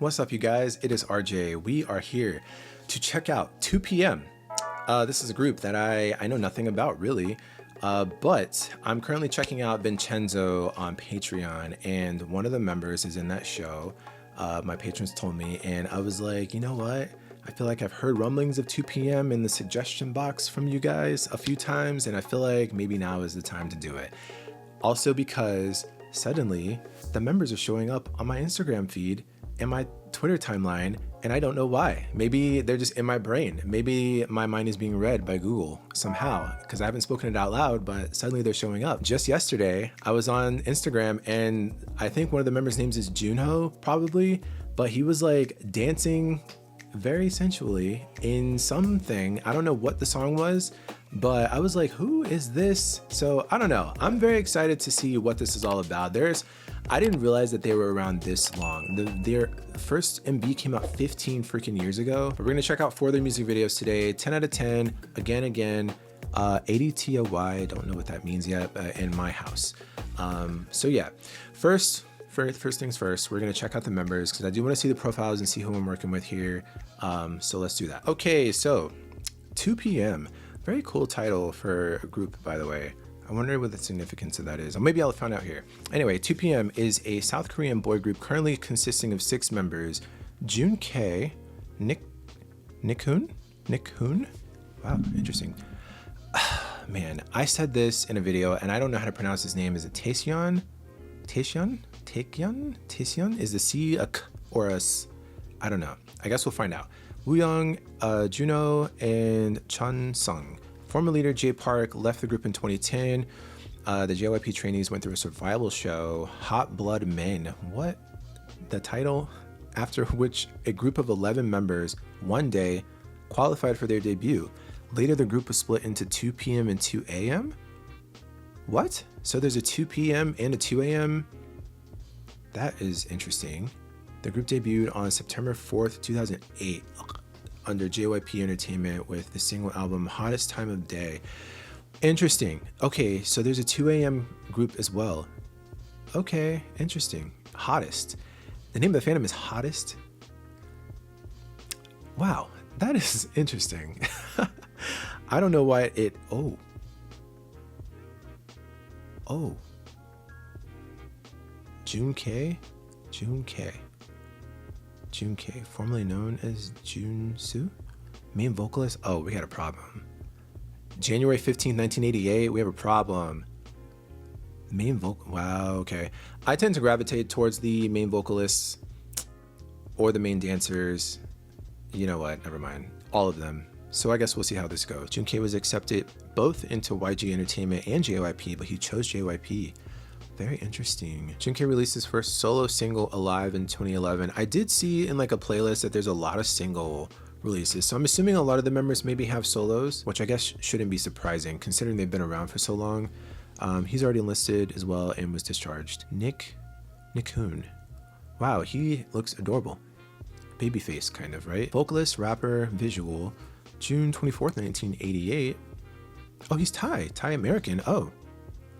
What's up, you guys? It is RJ. We are here to check out 2 p.m. This is a group that I know nothing about, really, but I'm currently checking out Vincenzo on Patreon, and one of the members is in that show. My patrons told me, and I was like, you know what? I feel like I've heard rumblings of 2 p.m. in the suggestion box from you guys a few times, and I feel like maybe now is the time to do it. Also because suddenly the members are showing up on my Instagram feed and my Twitter timeline, and I don't know why. Maybe they're just in my brain. Maybe my mind is being read by Google somehow, because I haven't spoken it out loud, but suddenly they're showing up. Just yesterday, I was on Instagram, and I think one of the members' names is Junho, probably, but he was like dancing very sensually in something. I don't know what the song was, but I was like, who is this? So I don't know. I'm very excited to see what this is all about. I didn't realize that they were around this long. Their first MV came out 15 freaking years ago. But we're gonna check out 4 of their music videos today. 10 out of 10, again. A.D.T.O.Y, I don't know what that means yet, in my house. So yeah, first things first, we're gonna check out the members because I do wanna see the profiles and see who I'm working with here. So let's do that. Okay, so 2 p.m. Very cool title for a group, by the way. I wonder what the significance of that is. Or maybe I'll find out here. Anyway, 2 p.m. is a South Korean boy group currently consisting of 6 members. Jun K, Nick-hoon? Wow, interesting. Man, I said this in a video and I don't know how to pronounce his name. Is it Taesyeon? Taesyeon? Is the C a K or a S? I don't know. I guess we'll find out. Wooyoung, Juno, and Chun Sung. Former leader Jay Park left the group in 2010. The JYP trainees went through a survival show, Hot Blood Men. What? The title? After which a group of 11 members one day qualified for their debut. Later, the group was split into 2 p.m. and 2 a.m. What? So there's a 2 p.m. and a 2 a.m.? That is interesting. The group debuted on September 4th, 2008 under JYP Entertainment with the single album Hottest Time of Day. Interesting. Okay, so there's a 2 a.m. group as well. Okay, interesting. Hottest. The name of the fandom is Hottest? Wow, that is interesting. I don't know why it... Oh. Jun K, formerly known as Junsu, main vocalist. Oh, we had a problem. January 15th, 1988, we have a problem. Main vocal. Wow, okay. I tend to gravitate towards the main vocalists or the main dancers. You know what? Never mind. All of them. So I guess we'll see how this goes. Junkei was accepted both into YG Entertainment and JYP, but he chose JYP. Very interesting. Junkei released his first solo single, Alive, in 2011. I did see in like a playlist that there's a lot of single releases. So I'm assuming a lot of the members maybe have solos, which I guess shouldn't be surprising considering they've been around for so long. He's already enlisted as well and was discharged. Nick-hoon. Wow, he looks adorable. Babyface kind of, right? Vocalist, rapper, visual. June 24th, 1988. Oh, he's Thai American. Oh,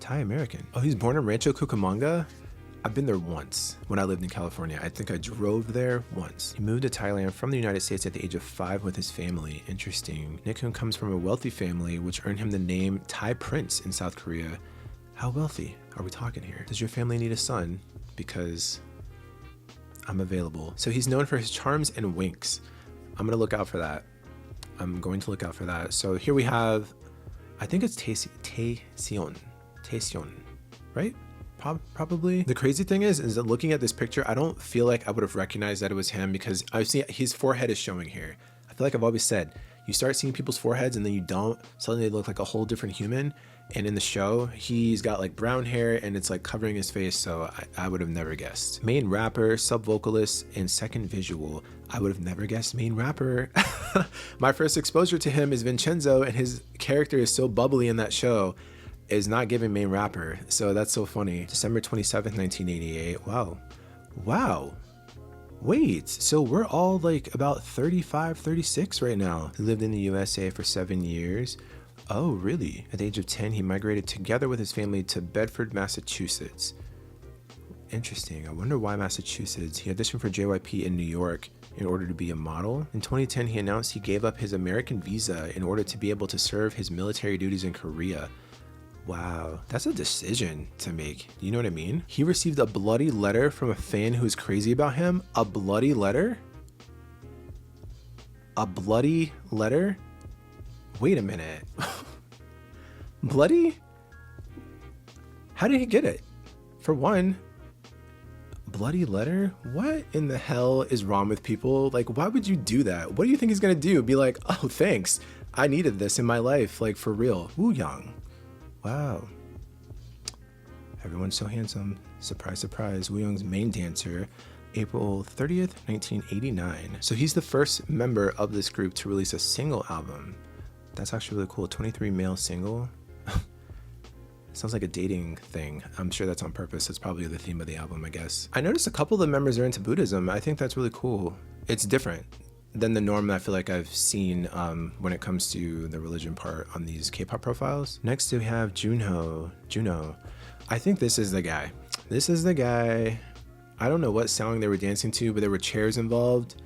Thai American. Oh, he's born in Rancho Cucamonga. I've been there once when I lived in California. I think I drove there once. He moved to Thailand from the United States at the age of 5 with his family. Interesting. Nick-hoon comes from a wealthy family, which earned him the name Thai Prince in South Korea. How wealthy are we talking here? Does your family need a son? Because I'm available. So he's known for his charms and winks. I'm gonna look out for that. So here we have, I think it's Taesyeon, right? Probably. The crazy thing is that looking at this picture, I don't feel like I would have recognized that it was him because I've seen his forehead is showing here. I feel like I've always said, you start seeing people's foreheads and then you don't, suddenly they look like a whole different human. And in the show, he's got like brown hair and it's like covering his face, so I would have never guessed. Main rapper, sub-vocalist, and second visual. I would have never guessed main rapper. My first exposure to him is Vincenzo, and his character is so bubbly in that show, is not giving main rapper. So that's so funny. December 27th, 1988. Wow. Wait, so we're all like about 35, 36 right now. He lived in the USA for 7 years. Oh, really? At the age of 10, he migrated together with his family to Bedford, Massachusetts. Interesting. I wonder why Massachusetts. He auditioned for JYP in New York in order to be a model. In 2010, he announced he gave up his American visa in order to be able to serve his military duties in Korea. Wow, that's a decision to make. You know what I mean? He received a bloody letter from a fan who's crazy about him. A bloody letter? A bloody letter? Wait a minute. Bloody? How did he get it? For one, bloody letter? What in the hell is wrong with people? Like, why would you do that? What do you think he's gonna do? Be like, oh, thanks. I needed this in my life, like for real. Woo Young. Wow. Everyone's so handsome. Surprise, surprise. Woo Young's main dancer, April 30th, 1989. So he's the first member of this group to release a single album. That's actually really cool. 23 male single. Sounds like a dating thing. I'm sure that's on purpose. It's probably the theme of the album, I guess. I noticed a couple of the members are into Buddhism. I think that's really cool. It's different than the norm that I feel like I've seen when it comes to the religion part on these K-pop profiles. Next we have Juno. I think this is the guy. This is the guy. I don't know what song they were dancing to, but there were chairs involved.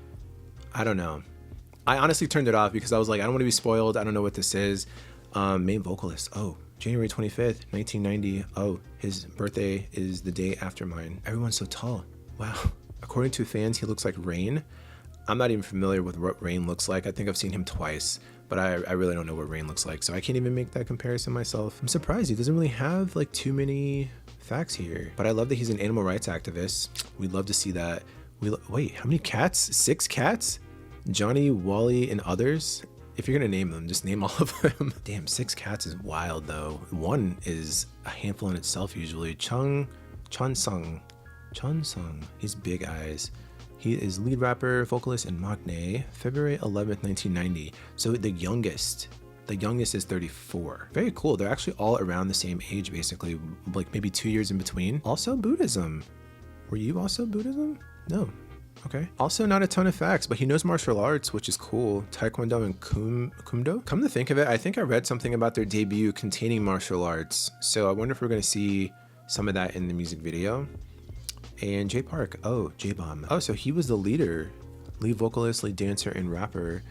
I don't know. I honestly turned it off because I was like, I don't want to be spoiled. I don't know what this is. Main vocalist. Oh, January 25th, 1990. Oh, his birthday is the day after mine. Everyone's so tall. Wow. According to fans, he looks like Rain. I'm not even familiar with what Rain looks like. I think I've seen him twice, but I really don't know what Rain looks like, so I can't even make that comparison myself. I'm surprised he doesn't really have like too many facts here, but I love that he's an animal rights activist. We'd love to see that. Wait, how many cats? 6 cats? Johnny, Wally, and others? If you're gonna name them, just name all of them. Damn, 6 cats is wild though. 1 is a handful in itself usually. Chonsung. He's big eyes. He is lead rapper, vocalist, and maknae. February 11th, 1990. So the youngest is 34. Very cool. They're actually all around the same age, basically, like maybe 2 years in between. Also Buddhism. Were you also Buddhism? No. Okay. Also not a ton of facts, but he knows martial arts, which is cool. Taekwondo and Kumdo. Come to think of it, I think I read something about their debut containing martial arts. So I wonder if we're going to see some of that in the music video. And J Park. Oh, J-Bomb. Oh, so he was the lead vocalist, lead dancer, and rapper.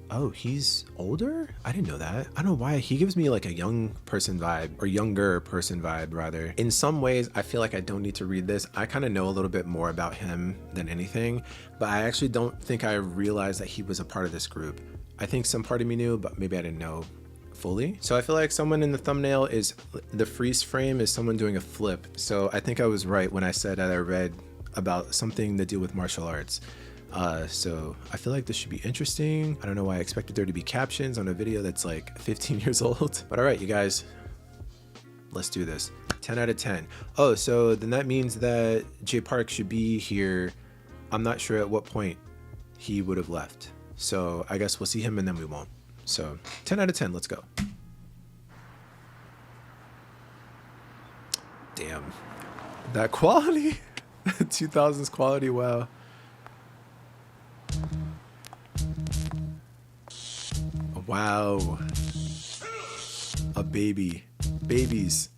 Oh, he's older? I didn't know that. I don't know why. He gives me like a young person vibe, or younger person vibe rather. In some ways, I feel like I don't need to read this. I kind of know a little bit more about him than anything, but I actually don't think I realized that he was a part of this group. I think some part of me knew, but maybe I didn't know fully. So I feel like someone in the thumbnail is, the freeze frame is someone doing a flip. So I think I was right when I said that I read about something to do with martial arts. So I feel like this should be interesting. I don't know why I expected there to be captions on a video that's like 15 years old, but all right, you guys, let's do this. 10 out of 10. Oh, so then that means that J Park should be here. I'm not sure at what point he would have left. So I guess we'll see him and then we won't. So 10 out of 10, let's go. Damn, that quality, 2000s quality, wow. Wow. A baby. Babies.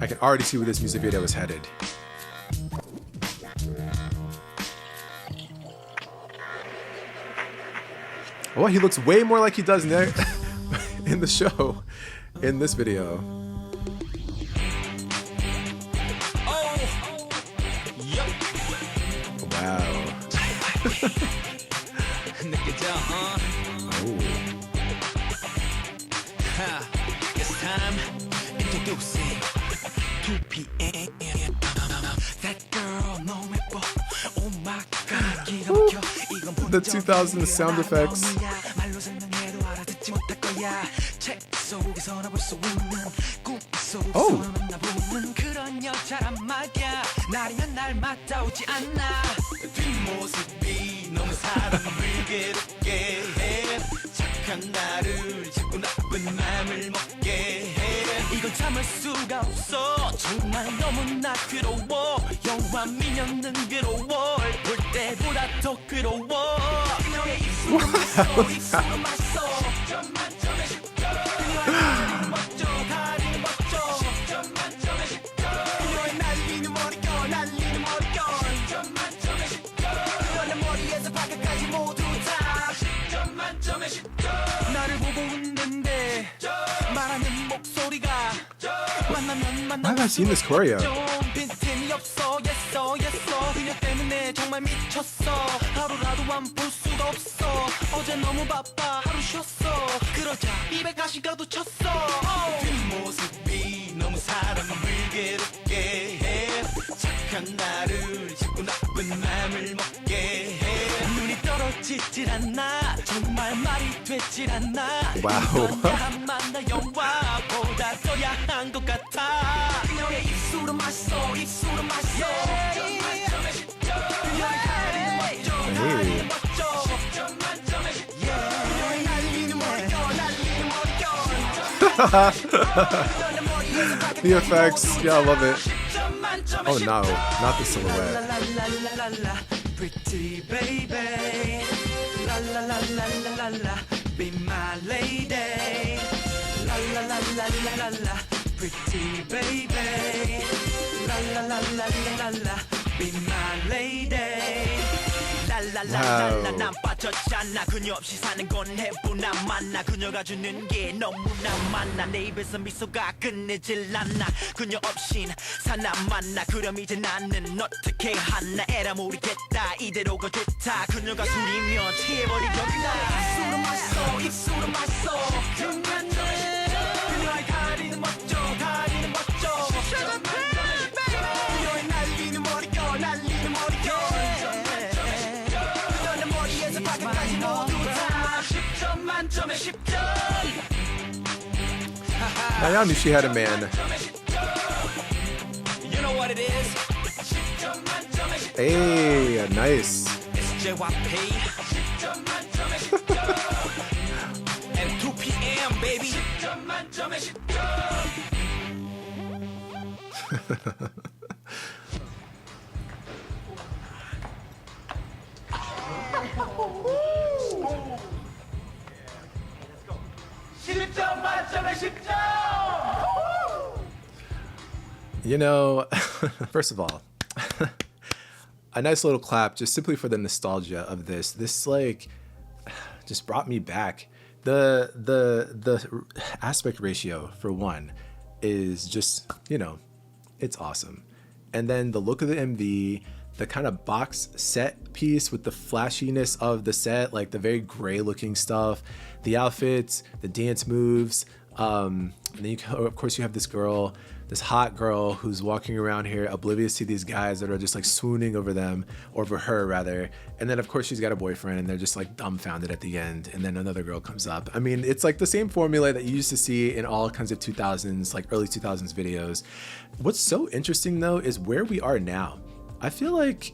I can already see where this music video was headed. Well, he looks way more like he does in the show, in this video. Wow. Oh. It's time introducing 2 p.m. That girl no 예뻐. Oh my god. The 2000s sound effects. Oh. 이건 참을 수가 없어. 정말 너무나 괴로워. 영화 미녀는 괴로워. 볼 때보다 더 괴로워. 그녀의 입술은 맛있어. 입술은 맛있어. 10점 만점에 10점. 그녀의 다리는 멋져. 다리는 멋져. Why have I seen this choreo? 빈틈이 없어 예써 예써 그녀 때문에 정말 미쳤어 하루라도 안 볼 수가 없어 어제 너무 바빠 하루 쉬었어 그러자 입에 가시가도 쳤어 뒷모습이 너무 사람을 괴롭게 해 착한 나를 자꾸 나쁜 맘을 먹게 해 눈이 떨어지질 않아 정말 말이 되질 않아 와우. 만나 영화보다 더 야한 것 같아 그녀의 입술은 맛있어 입술은 맛있어 만점에 10점 그녀의 다리는 멋져 다리는 멋져 10점 만점에 10점 그녀의 날리는 머리결 날리는 머리결 The effects, yeah, I love it. Oh no, not the silhouette. Pretty baby la la la la la la la be my lady la la la la la la la pretty baby la la la la la la la be my lady 랄랄랄랄라 난 빠졌잖아 그녀 없이 사는 건 해보나 만나 그녀가 주는 게 너무나 많아 내 입에서 미소가 끝내질 않아 그녀 없인 사나 만나 그럼 이제 나는 어떻게 하나 에라 모르겠다 이대로가 좋다 그녀가 술이면 취해버리겠다 입술은 맛있어 입술은 맛있어 그녀의 다리는 멋져 다리는 멋져 그녀의 날리는 머리결 날리는 머리결 I knew she had a man. You know what it is? Hey, nice. It's JYP. And 2 p.m. baby. You know, first of all, a nice little clap just simply for the nostalgia of this. This like just brought me back. The aspect ratio for one is just, you know, it's awesome. And then the look of the MV, the kind of box set piece with the flashiness of the set, like the very gray looking stuff, the outfits, the dance moves. And then of course you have this girl, this hot girl who's walking around here oblivious to these guys that are just like swooning over them, or over her rather. And then of course she's got a boyfriend and they're just like dumbfounded at the end. And then another girl comes up. I mean, it's like the same formula that you used to see in all kinds of 2000s, like early 2000s videos. What's so interesting though is where we are now. I feel like,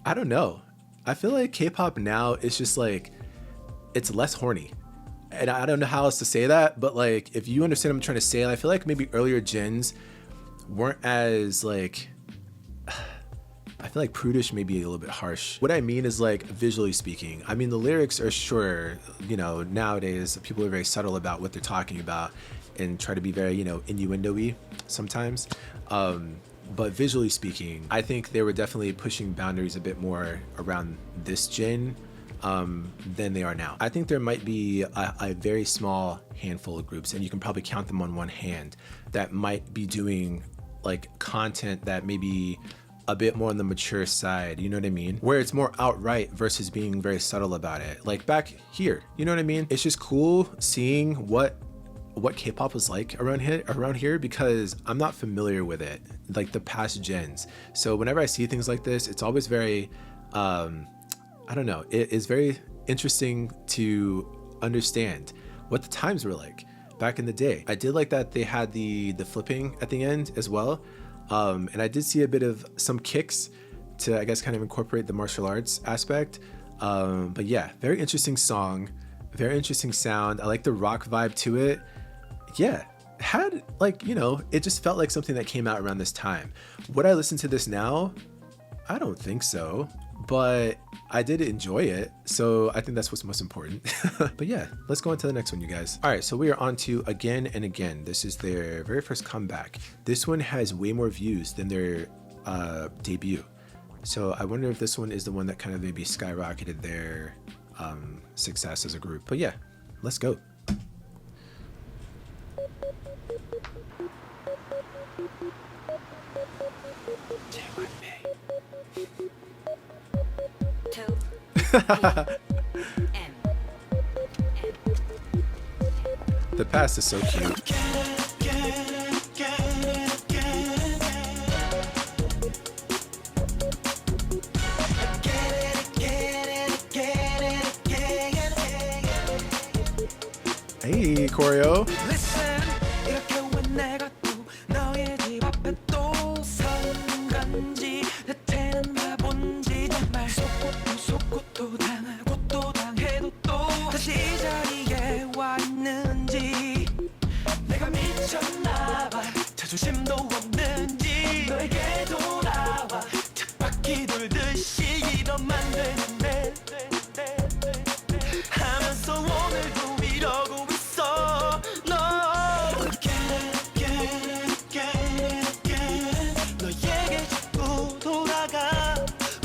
I don't know. I feel like K-pop now is just like, it's less horny. And I don't know how else to say that, but like, if you understand what I'm trying to say, I feel like maybe earlier gens weren't as like, I feel like prudish may be a little bit harsh. What I mean is like, visually speaking, I mean, the lyrics are sure, you know, nowadays people are very subtle about what they're talking about and try to be very, you know, innuendo-y sometimes. But visually speaking, I think they were definitely pushing boundaries a bit more around this gen than they are now. I think there might be a very small handful of groups, and you can probably count them on one hand, that might be doing like content that maybe a bit more on the mature side, you know what I mean? Where it's more outright versus being very subtle about it. Like back here, you know what I mean? It's just cool seeing what K-pop was like around here because I'm not familiar with it, like the past gens. So whenever I see things like this, it's always very, I don't know, it is very interesting to understand what the times were like back in the day. I did like that they had the flipping at the end as well. And I did see a bit of some kicks to, I guess, kind of incorporate the martial arts aspect. But yeah, very interesting song, very interesting sound. I like the rock vibe to it. Yeah, had like, you know, it just felt like something that came out around this time. Would I listen to this now? I don't think so, but I did enjoy it. So I think that's what's most important. But yeah, let's go on to the next one, you guys. All right, so we are on to Again and Again. This is their very first comeback. This one has way more views than their debut. So I wonder if this one is the one that kind of maybe skyrocketed their success as a group. But yeah, let's go. The past is so cute. Hey, choreo. Listen, 이렇게 왜 내가 또 너의 집 앞에 또 선 건지 대체는 바본지 정말 속고 또 당하고 또 당해도 또 다시 이 자리에 와 있는지 내가 미쳤나봐 자존심도 없는지 너에게 돌아와 쳇바퀴 돌듯이 이러면 안 되는데 하면서 오늘도 이러고 있어 너 너에게 자꾸 돌아가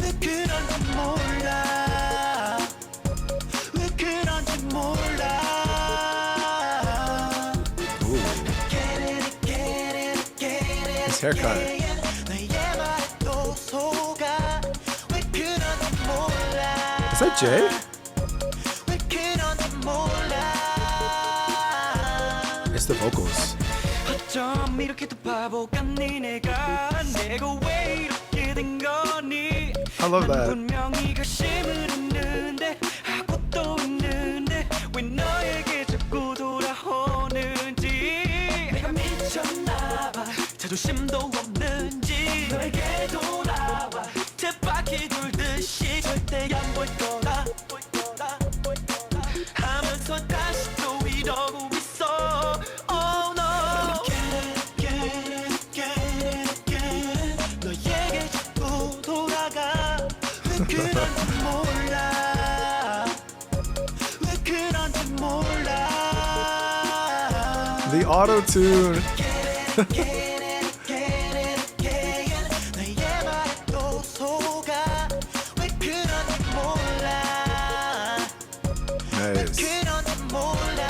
왜 그런지 몰라 왜 그런지 몰라 His haircut. 너의 말에 또 속아 왜 그런지 몰라 Is that Jay? 왜 그런지 몰라 It's the vocals. 어쩜 이렇게도 바보 같니 내가 왜 이렇게 된 거니 I love 난 that. 분명히 가심을 했는데 하고 또 있는데 왜 너에게 자꾸 돌아오는지 내가 미쳤나봐 자존심도 없는지 너에게 돌아와 쳇바퀴 돌듯이 절대 안 볼 거라 하면서 다시 또 이러고 있어 Oh no 너에게 자꾸 돌아가 왜 그런지 몰라 왜 그런지 몰라 The auto tune. 너의 말에 또 속아 왜 그런지 몰라 Nice. 그런지 몰라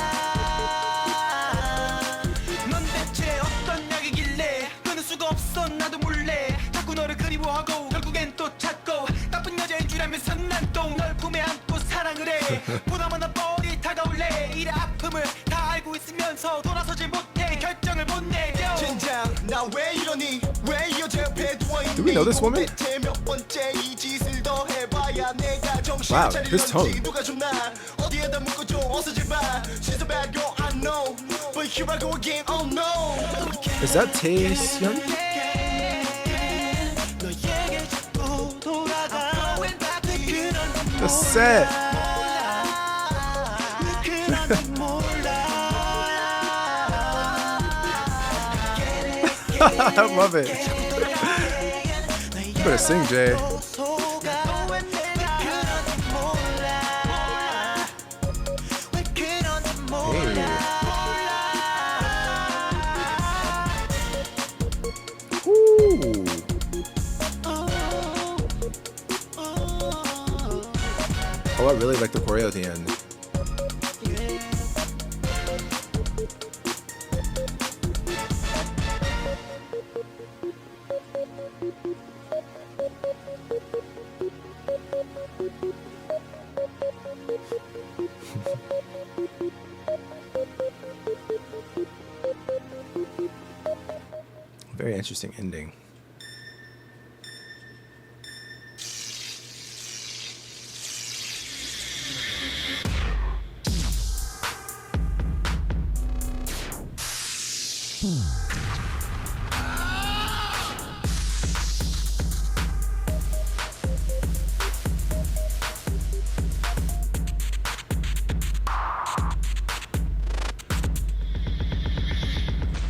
넌 대체 어떤 약이길래 끊을 수가 없어 나도 몰래 자꾸 너를 그리워하고 결국엔 또 찾고 나쁜 여자인 줄 알면서 난 또 널 품에 안고 사랑을 해 보나마나 뻔히 다가올래 이래 아픔을 다 알고 있으면서 돌아서지 못해 결정을 못 내려 진작 나 왜 이러니 왜 이 여자 옆에 누워있니 Do we know this woman? 대체 몇 번째 이 짓을 더 해봐야 내가 정신 Wow, 차릴 this tone. 런지 누가 좀 나 어디에다 묶어줘 어서 제발 She's a bad girl I know But here I go again oh no Is that Taehyun? 너에게 자꾸 돌아가 The set. 그런지 몰라 I love it. You better sing, Jay. Hey. Ooh. Oh, I really like the choreo at the end. Very interesting ending.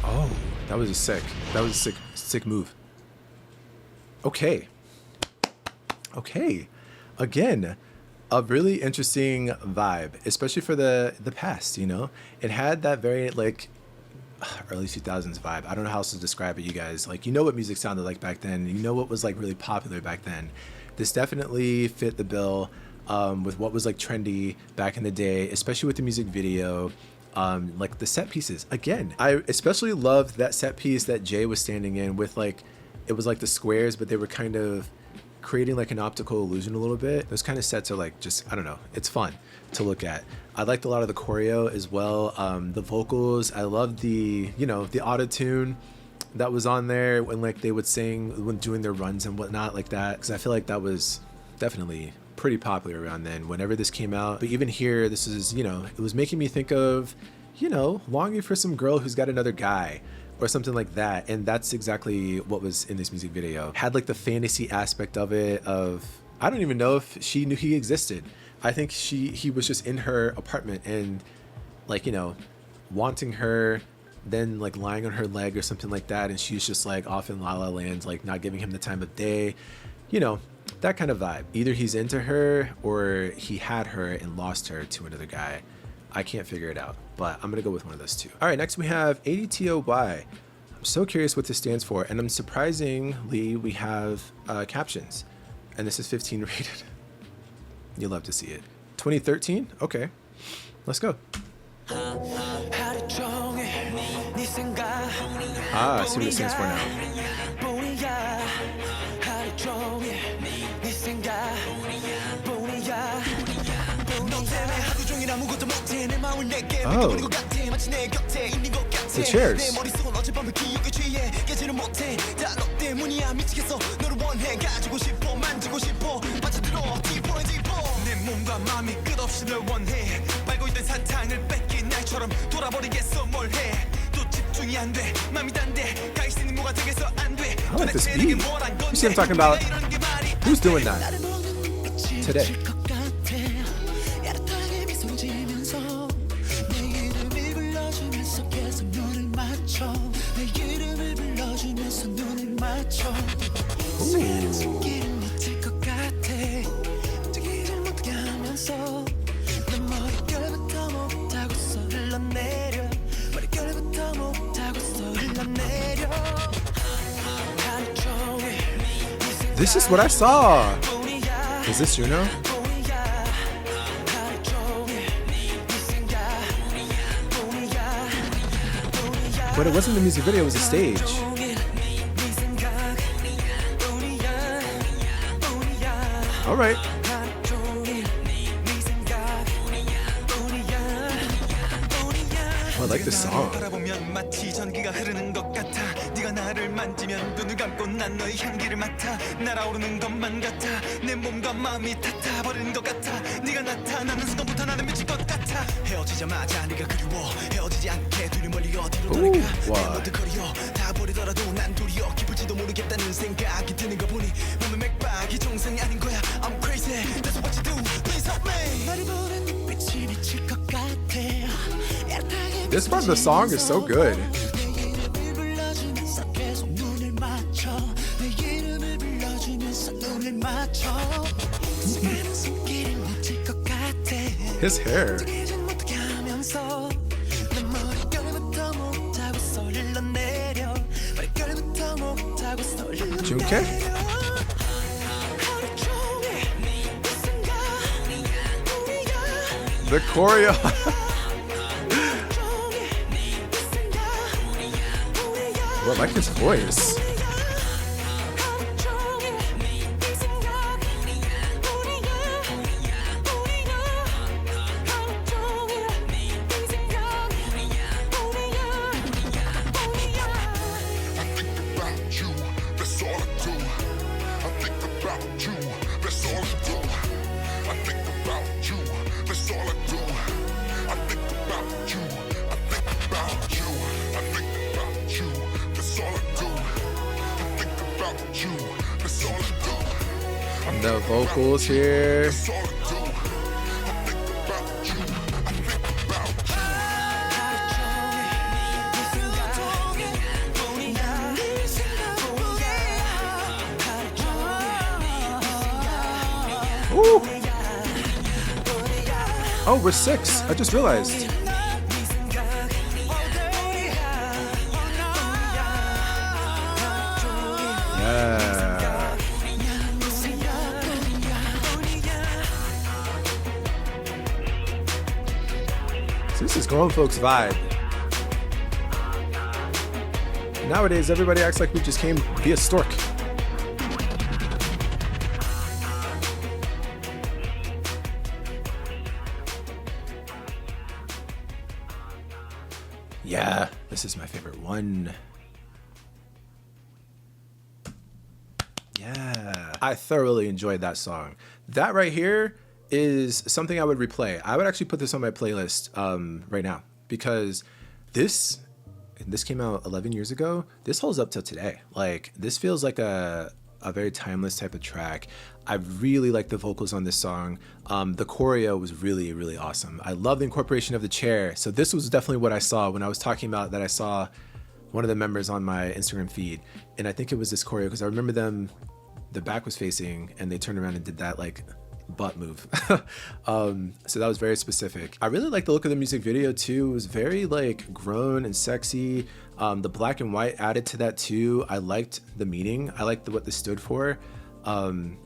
Oh, that was a sick move. Okay. Again, a really interesting vibe, especially for the past, you know? It had that very like early 2000s vibe. I don't know how else to describe it, you guys. Like, you know what music sounded like back then. You know what was like really popular back then. This definitely fit the bill with what was like trendy back in the day, especially with the music video. Like the set pieces. Again, I especially loved that set piece that Jay was standing in with, like, it was like the squares, but they were kind of creating like an optical illusion a little bit. Those kind of sets are like just, I don't know, it's fun to look at. I liked a lot of the choreo as well. The vocals, I love the, you know, the auto-tune that was on there when like they would sing when doing their runs and whatnot like that, because I feel like that was definitely pretty popular around then whenever this came out. But even here, this is, you know, it was making me think of, you know, longing for some girl who's got another guy or something like that. And that's exactly what was in this music video. Had like the fantasy aspect of it, of, I don't even know if she knew he existed. I think he was just in her apartment and like, you know, wanting her, then like lying on her leg or something like that, and she's just like off in La La Land, like not giving him the time of day, you know, that kind of vibe. Either he's into her or he had her and lost her to another guy. I can't figure it out, but I'm gonna go with one of those two. All right, next we have A.D.T.O.Y. I'm so curious what this stands for, and I'm surprisingly we have captions, and this is 15 rated. You'll love to see it. 2013. Okay, let's go. Ah, I see what it stands for now. Oh, the chairs. I like this beat. You see I'm talking about? Who's doing that today? This is what I saw. Is this Juno? But it wasn't the music video, it was a stage. All right. I like this song. Ooh, wow. This part of the song is so good. His hair. Junke? The choreo. Well, I like his voice. The vocals here. Ooh. Oh, we're 6. I just realized. Yeah. So this is grown folks vibe. Nowadays, everybody acts like we just came via stork. Yeah, this is my favorite one. Yeah, I thoroughly enjoyed that song. That right here is something I would replay. I would actually put this on my playlist right now because this came out 11 years ago. This holds up till today. Like, this feels like a very timeless type of track. I really like the vocals on this song. The choreo was really, really awesome. I love the incorporation of the chair. So this was definitely what I saw when I was talking about that I saw one of the members on my Instagram feed. And I think it was this choreo because I remember them, the back was facing and they turned around and did that like butt move. So that was very specific. I really like the look of the music video too. It was very like grown and sexy. The black and white added to that too. I liked the meaning. I liked what this stood for. And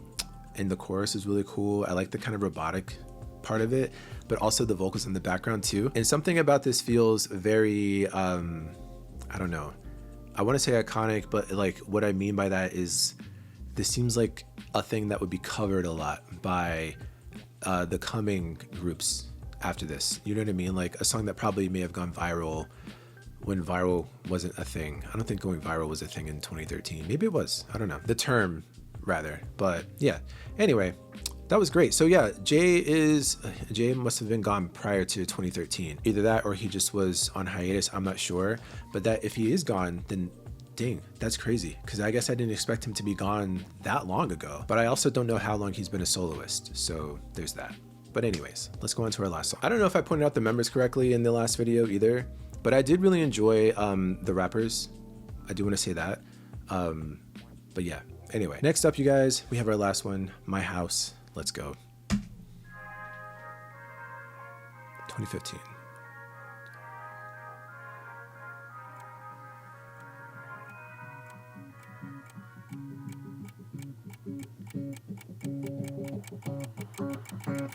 the chorus is really cool. I like the kind of robotic part of it, but also the vocals in the background too. And something about this feels very, I don't know, I want to say iconic, but like what I mean by that is this seems like a thing that would be covered a lot by the coming groups after this. You know what I mean? Like a song that probably may have gone viral when viral wasn't a thing. I don't think going viral was a thing in 2013. Maybe it was. I don't know. The term rather. But yeah. Anyway, that was great. So yeah, Jay must have been gone prior to 2013. Either that or he just was on hiatus. I'm not sure. But that if he is gone, then dang, that's crazy. Because I guess I didn't expect him to be gone that long ago. But I also don't know how long he's been a soloist. So there's that. But anyways, let's go on to our last song. I don't know if I pointed out the members correctly in the last video either. But I did really enjoy the rappers. I do want to say that. But yeah, anyway. Next up, you guys, we have our last one, My House. Let's go. 2015.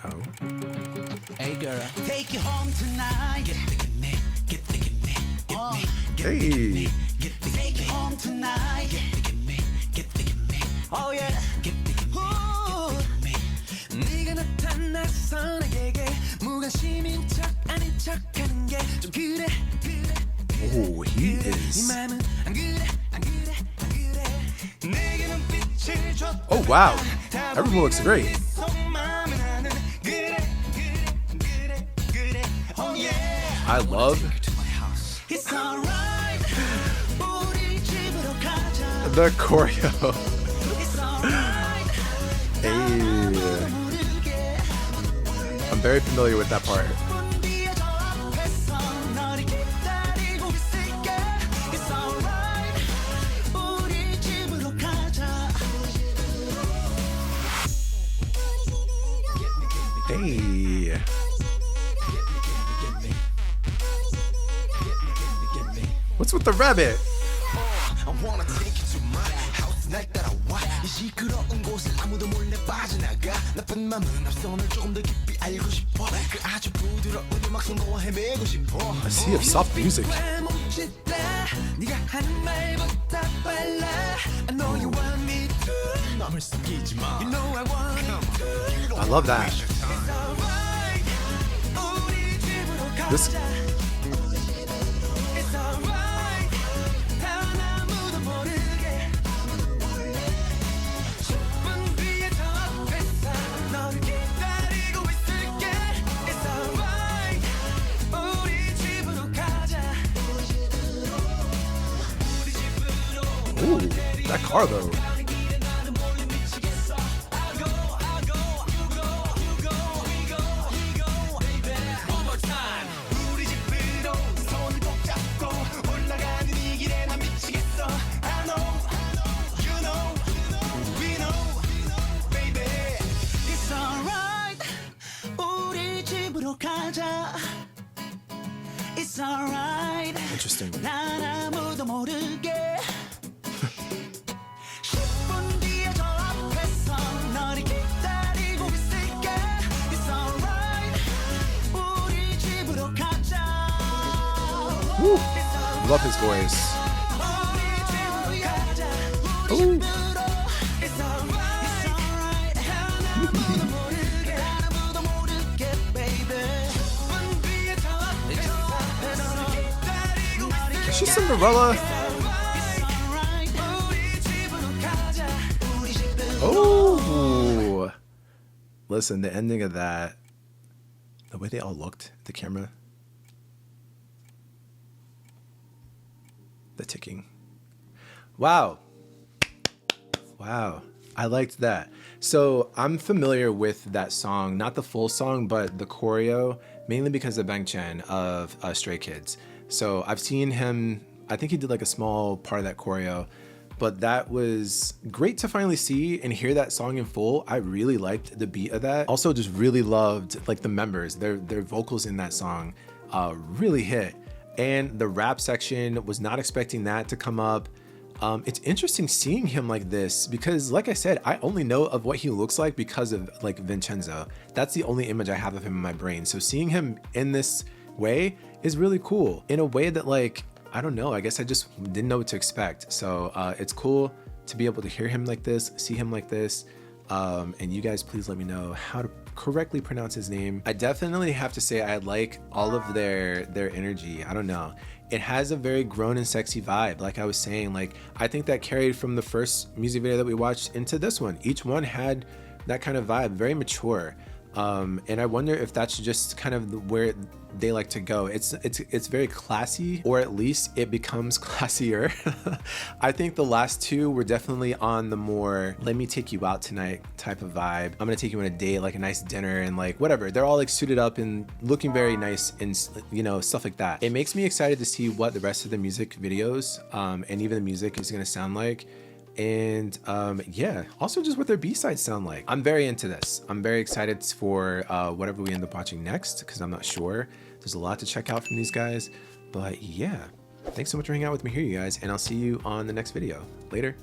Oh. Hey girl, take you home tonight. Get the me, get the me, get me, Hey. get the take you home tonight. Get the me, get the me. Oh yeah, get the me. 네가 나타나서 나에게 무관심인 척 아닌 척하는 게 좀 그래 그래. Oh, he is. 네 맘은 안 그래 안 그래 안 그래. 내게 눈빛을 줬다. Oh, wow. Everyone looks great. I love the choreo. Hey. I'm very familiar with that part. Hey. What's with the rabbit? I wanna take you to my house 날 따라와 이 시끄러운 곳을 아무도 몰래 빠져나가 나쁜 맘은 앞서 널 조금 더 깊이 알고 싶어 그 아주 부드러운 음악 속으로 헤매고 싶어 A sea of soft music. 네가 하는 말보다 빨라 I know you want me to 맘을 숨기지 마 You know I want you to I love that. 우리 집으로 가자 This It's alright 단 아무도 모르게 10분 뒤에 저 앞에서 너를 기다리고 있을게 It's alright 우리 집으로 가자 우리 집으로 ooh, that car though. It's alright. Interesting. 난 아무도 모르게 10분 뒤에 저 앞에서 너를 기다리고 있을게 It's alright 우리 집으로 가자 Woo. Love his voice. 우리 집으로 가자 우리 Ooh. 집으로 It's alright 난 아무도 모르게 난 아무도 모르게 baby 10분 뒤에 저 앞에서 너를 기다리고 Is she Cinderella? Oh, listen, the ending of that, the way they all looked at the camera, the ticking. Wow. Wow. I liked that. So I'm familiar with that song, not the full song, but the choreo, mainly because of Bang Chen of Stray Kids. So I've seen him, I think he did like a small part of that choreo, but that was great to finally see and hear that song in full. I really liked the beat of that. Also just really loved like the members, their vocals in that song really hit. And the rap section, was not expecting that to come up. It's interesting seeing him like this because, like I said, I only know of what he looks like because of like Vincenzo. That's the only image I have of him in my brain. So seeing him in this way is really cool in a way that, like, I don't know, I guess I just didn't know what to expect. So it's cool to be able to hear him like this, see him like this. And you guys please let me know how to correctly pronounce his name. I definitely have to say I like all of their energy. I don't know. It has a very grown and sexy vibe. Like I was saying, like I think that carried from the first music video that we watched into this one. Each one had that kind of vibe, very mature. And I wonder if that's just kind of where they like to go. It's very classy, or at least it becomes classier. I think the last two were definitely on the more let me take you out tonight type of vibe. I'm gonna take you on a date, like a nice dinner and like whatever. They're all like suited up and looking very nice and, you know, stuff like that. It makes me excited to see what the rest of the music videos and even the music is gonna sound like. And yeah, also just what their B-sides sound like. I'm very into this. I'm very excited for whatever we end up watching next, because I'm not sure. There's a lot to check out from these guys, but yeah, thanks so much for hanging out with me here, you guys, and I'll see you on the next video. Later.